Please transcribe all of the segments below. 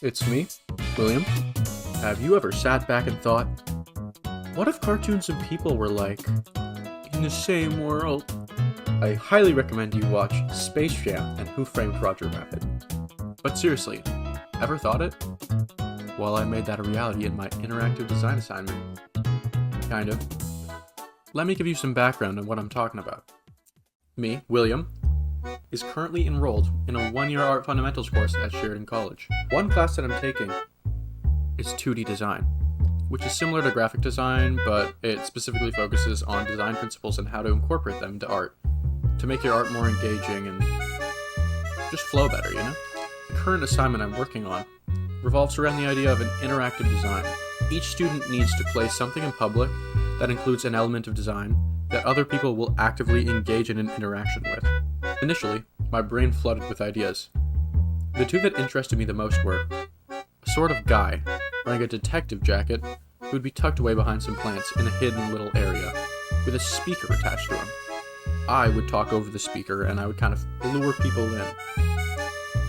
It's me, William. Have you ever sat back and thought, what if cartoons and people were like, in the same world? I highly recommend you watch Space Jam and Who Framed Roger Rabbit. But seriously, ever thought it? Well, I made that a reality in my interactive design assignment. Kind of. Let me give you some background on what I'm talking about. Me, William, is currently enrolled in a one-year art fundamentals course at Sheridan College. One class that I'm taking is 2D design, which is similar to graphic design, but it specifically focuses on design principles and how to incorporate them into art to make your art more engaging and just flow better, you know? The current assignment I'm working on revolves around the idea of an interactive design. Each student needs to place something in public that includes an element of design that other people will actively engage in an interaction with. Initially, my brain flooded with ideas. The two that interested me the most were a sort of guy wearing a detective jacket who would be tucked away behind some plants in a hidden little area with a speaker attached to him. I would talk over the speaker and I would kind of lure people in.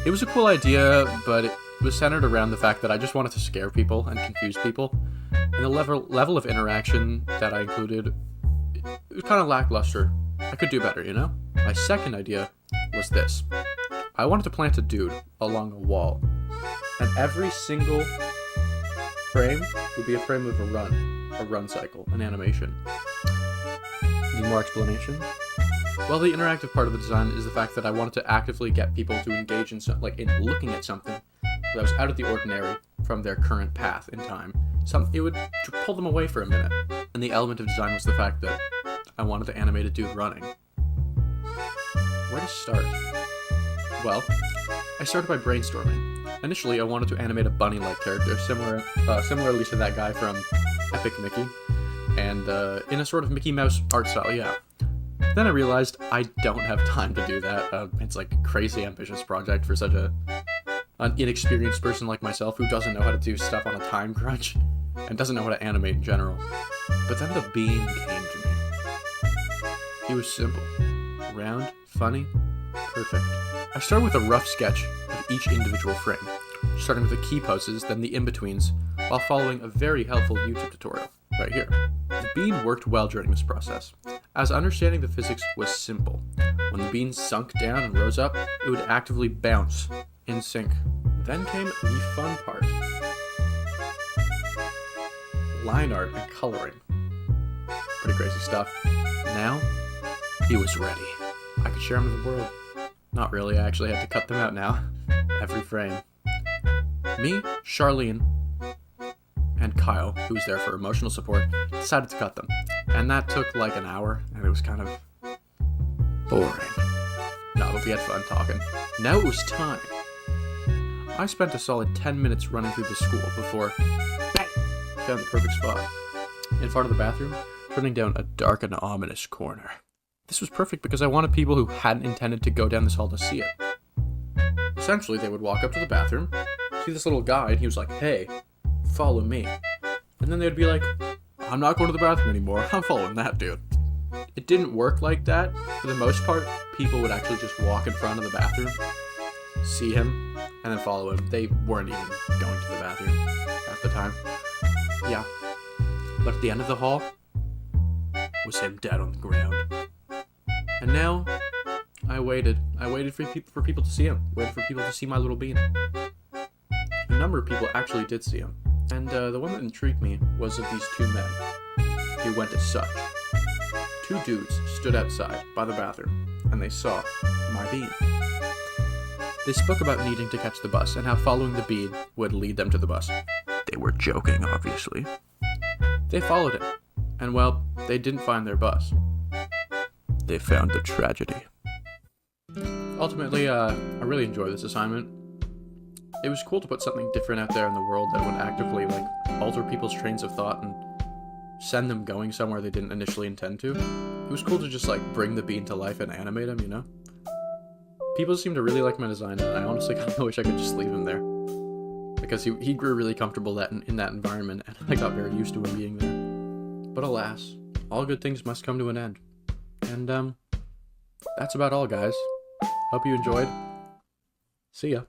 It was a cool idea, but it was centered around the fact that I just wanted to scare people and confuse people, and the level of interaction that I included, it was kind of lackluster. I could do better, you know? My second idea was this. I wanted to plant a dude along a wall, and every single frame would be a frame of a run cycle, an animation. Need more explanation? Well, the interactive part of the design is the fact that I wanted to actively get people to engage in in looking at something that was out of the ordinary from their current path in time. It would pull them away for a minute. And the element of design was the fact that I wanted to animate a dude running. Where to start? Well, I started by brainstorming. Initially, I wanted to animate a bunny-like character, similarly to that guy from Epic Mickey, and in a sort of Mickey Mouse art style, yeah. Then I realized I don't have time to do that. It's like a crazy ambitious project for such an inexperienced person like myself who doesn't know how to do stuff on a time crunch and doesn't know how to animate in general. But then the bean came to me. He was simple, round, funny, perfect. I started with a rough sketch of each individual frame, starting with the key poses, then the in-betweens, while following a very helpful YouTube tutorial, right here. The bean worked well during this process, as understanding the physics was simple. When the bean sunk down and rose up, it would actively bounce in sync. Then came the fun part. Line art and coloring. Pretty crazy stuff. Now, he was ready. I could share him with the world. Not really, I actually had to cut them out now. Every frame. Me, Charlene, and Kyle, who was there for emotional support, decided to cut them. And that took like an hour, and it was kind of boring. No, but we had fun talking. Now it was time. I spent a solid 10 minutes running through the school before found the perfect spot. In front of the bathroom, turning down a dark and ominous corner. This was perfect because I wanted people who hadn't intended to go down this hall to see it. Essentially, they would walk up to the bathroom, see this little guy, and he was like, hey, follow me. And then they'd be like, I'm not going to the bathroom anymore, I'm following that dude. It didn't work like that. For the most part, people would actually just walk in front of the bathroom, see him, and then follow him. They weren't even going to the bathroom half the time. Yeah. But at the end of the hall was him dead on the ground. And now, I waited. I waited for people to see him. Waited for people to see my little bean. A number of people actually did see him. And the one that intrigued me was of these two men. He went as such. Two dudes stood outside by the bathroom, and they saw my bean. They spoke about needing to catch the bus, and how following the bean would lead them to the bus. They were joking, obviously. They followed him, and well, they didn't find their bus. They found the tragedy. Ultimately, I really enjoyed this assignment. It was cool to put something different out there in the world that would actively, alter people's trains of thought and send them going somewhere they didn't initially intend to. It was cool to just, bring the bean to life and animate him, you know? People seem to really like my design, and I honestly kind of wish I could just leave him there. Because he grew really comfortable in that environment, and I got very used to him being there. But alas, all good things must come to an end. And, that's about all, guys. Hope you enjoyed. See ya.